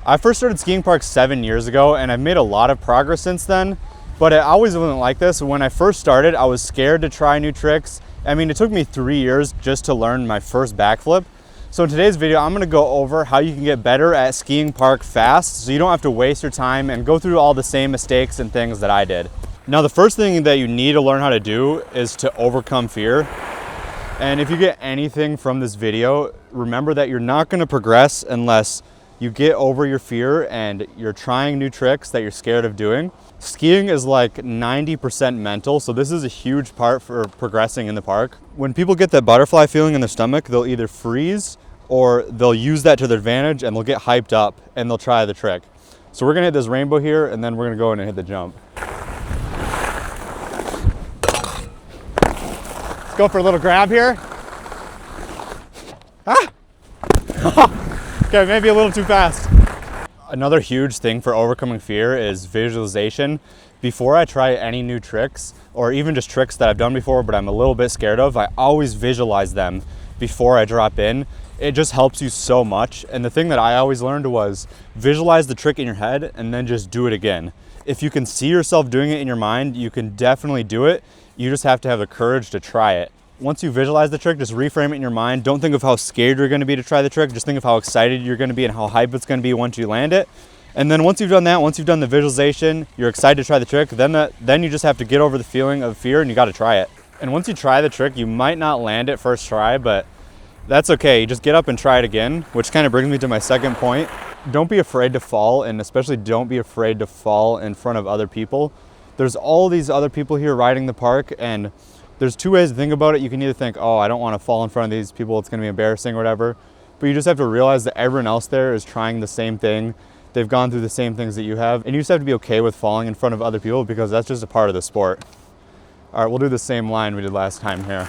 I first started skiing parks 7 years ago, and I've made a lot of progress since then, but it always wasn't like this. When I first started, I was scared to try new tricks. I mean, it took me 3 years just to learn my first backflip. So in today's video, I'm gonna go over how you can get better at skiing park fast so you don't have to waste your time and go through all the same mistakes and things that I did. Now, the first thing that you need to learn how to do is to overcome fear. And if you get anything from this video, remember that you're not gonna progress unless you get over your fear and you're trying new tricks that you're scared of doing. Skiing is like 90% mental, so this is a huge part for progressing in the park. When people get that butterfly feeling in their stomach, they'll either freeze or they'll use that to their advantage and they'll get hyped up and they'll try the trick. So we're gonna hit this rainbow here and then we're gonna go in and hit the jump. Let's go for a little grab here. Ah! Okay, maybe a little too fast. Another huge thing for overcoming fear is visualization. Before I try any new tricks, or even just tricks that I've done before but I'm a little bit scared of, I always visualize them before I drop in. It just helps you so much. And the thing that I always learned was visualize the trick in your head and then just do it again. If you can see yourself doing it in your mind, you can definitely do it. You just have to have the courage to try it. Once you visualize the trick, just reframe it in your mind. Don't think of how scared you're gonna be to try the trick. Just think of how excited you're gonna be and how hype it's gonna be once you land it. And then once you've done that, once you've done the visualization, you're excited to try the trick, then you just have to get over the feeling of fear and you gotta try it. And once you try the trick, you might not land it first try, but that's okay. You just get up and try it again, which kind of brings me to my second point. Don't be afraid to fall, and especially don't be afraid to fall in front of other people. There's all these other people here riding the park, and there's two ways to think about it. You can either think, oh, I don't want to fall in front of these people, it's going to be embarrassing or whatever. But you just have to realize that everyone else there is trying the same thing. They've gone through the same things that you have. And you just have to be okay with falling in front of other people because that's just a part of the sport. All right, we'll do the same line we did last time here.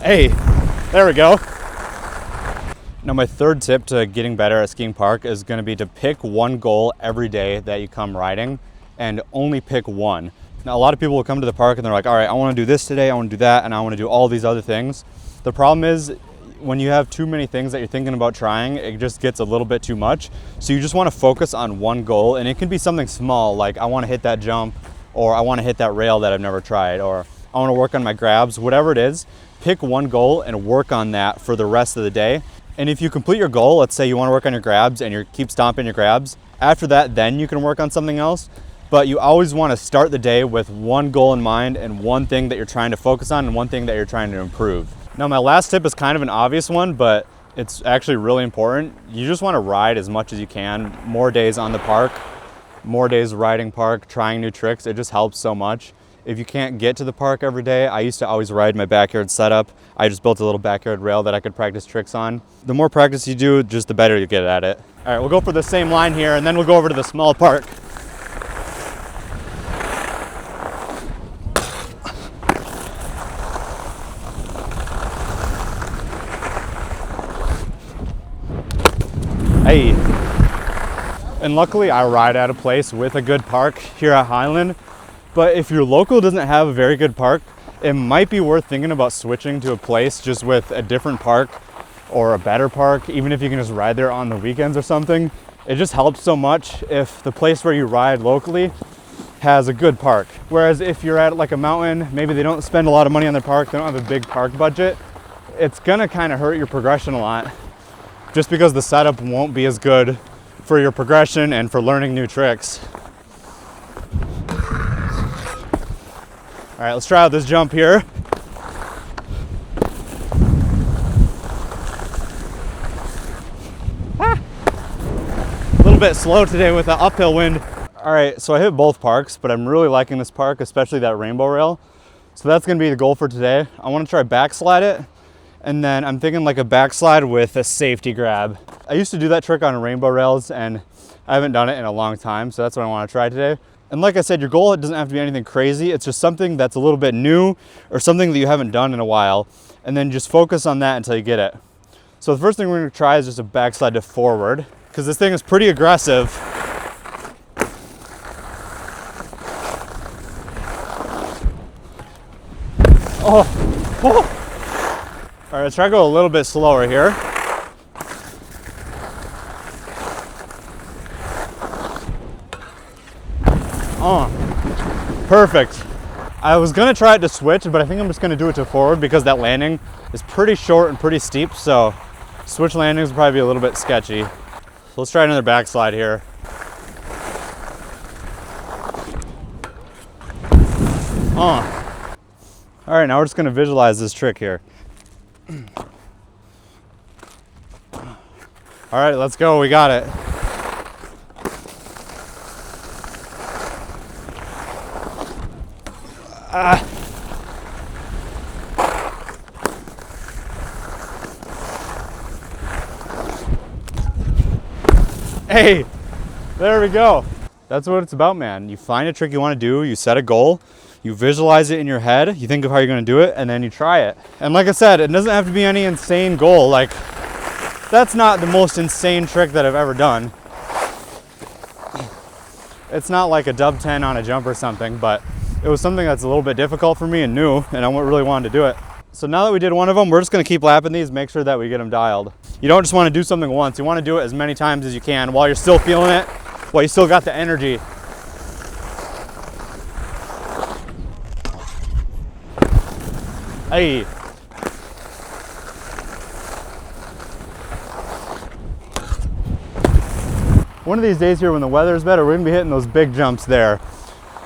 Hey, there we go. Now, my third tip to getting better at skiing park is going to be to pick one goal every day that you come riding and only pick one. Now, a lot of people will come to the park and they're like, all right, I want to do this today, I want to do that, and I want to do all these other things. The problem is when you have too many things that you're thinking about trying, it just gets a little bit too much. So you just want to focus on one goal, and it can be something small, like I want to hit that jump, or I want to hit that rail that I've never tried, or I want to work on my grabs, whatever it is. Pick one goal and work on that for the rest of the day. And if you complete your goal, let's say you want to work on your grabs and you keep stomping your grabs, after that, then you can work on something else. But you always want to start the day with one goal in mind and one thing that you're trying to focus on and one thing that you're trying to improve. Now, my last tip is kind of an obvious one, but it's actually really important. You just want to ride as much as you can, more days on the park, more days riding park, trying new tricks. It just helps so much. If you can't get to the park every day, I used to always ride my backyard setup. I just built a little backyard rail that I could practice tricks on. The more practice you do, just the better you get at it. All right, we'll go for the same line here and then we'll go over to the small park. Hey. And luckily I ride at a place with a good park here at Highland. But if your local doesn't have a very good park, it might be worth thinking about switching to a place just with a different park or a better park, even if you can just ride there on the weekends or something. It just helps so much if the place where you ride locally has a good park. Whereas if you're at like a mountain, maybe they don't spend a lot of money on their park, they don't have a big park budget, it's gonna kind of hurt your progression a lot just because the setup won't be as good for your progression and for learning new tricks. All right, let's try out this jump here. A little bit slow today with the uphill wind. All right, so I hit both parks, but I'm really liking this park, especially that rainbow rail. So that's gonna be the goal for today. I wanna try backslide it, and then I'm thinking like a backslide with a safety grab. I used to do that trick on rainbow rails, and I haven't done it in a long time, so that's what I wanna try today. And like I said, your goal doesn't have to be anything crazy. It's just something that's a little bit new or something that you haven't done in a while. And then just focus on that until you get it. So the first thing we're gonna try is just a backslide to forward because this thing is pretty aggressive. All right, let's try to go a little bit slower here. Perfect. I was gonna try it to switch, but I think I'm just gonna do it to forward because that landing is pretty short and pretty steep, so switch landings will probably be a little bit sketchy. So let's try another backslide here. All right, now we're just gonna visualize this trick here. All right, let's go, we got it. Hey, there we go. That's what it's about, man. You find a trick you want to do, you set a goal, you visualize it in your head, you think of how you're going to do it, and then you try it. And like I said, it doesn't have to be any insane goal. Like, that's not the most insane trick that I've ever done. It's not like a dub 10 on a jump or something, but it was something that's a little bit difficult for me and new, and I really wanted to do it. So now that we did one of them, we're just gonna keep lapping these, make sure that we get them dialed. You don't just wanna do something once, you wanna do it as many times as you can while you're still feeling it, while you still got the energy. Hey. One of these days here when the weather is better, we're gonna be hitting those big jumps there.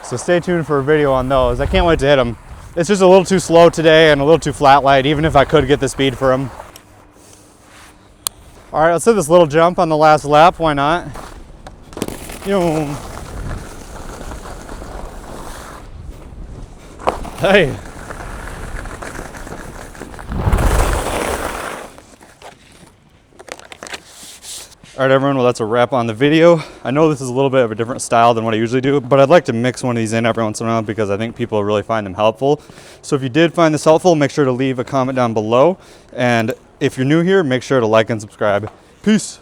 So stay tuned for a video on those. I can't wait to hit them. It's just a little too slow today and a little too flat light, even if I could get the speed for them. All right, let's hit this little jump on the last lap, why not? Hey. All right, everyone, well, that's a wrap on the video. I know this is a little bit of a different style than what I usually do, but I'd like to mix one of these in every once in a while because I think people really find them helpful. So if you did find this helpful, make sure to leave a comment down below. And if you're new here, make sure to like and subscribe. Peace.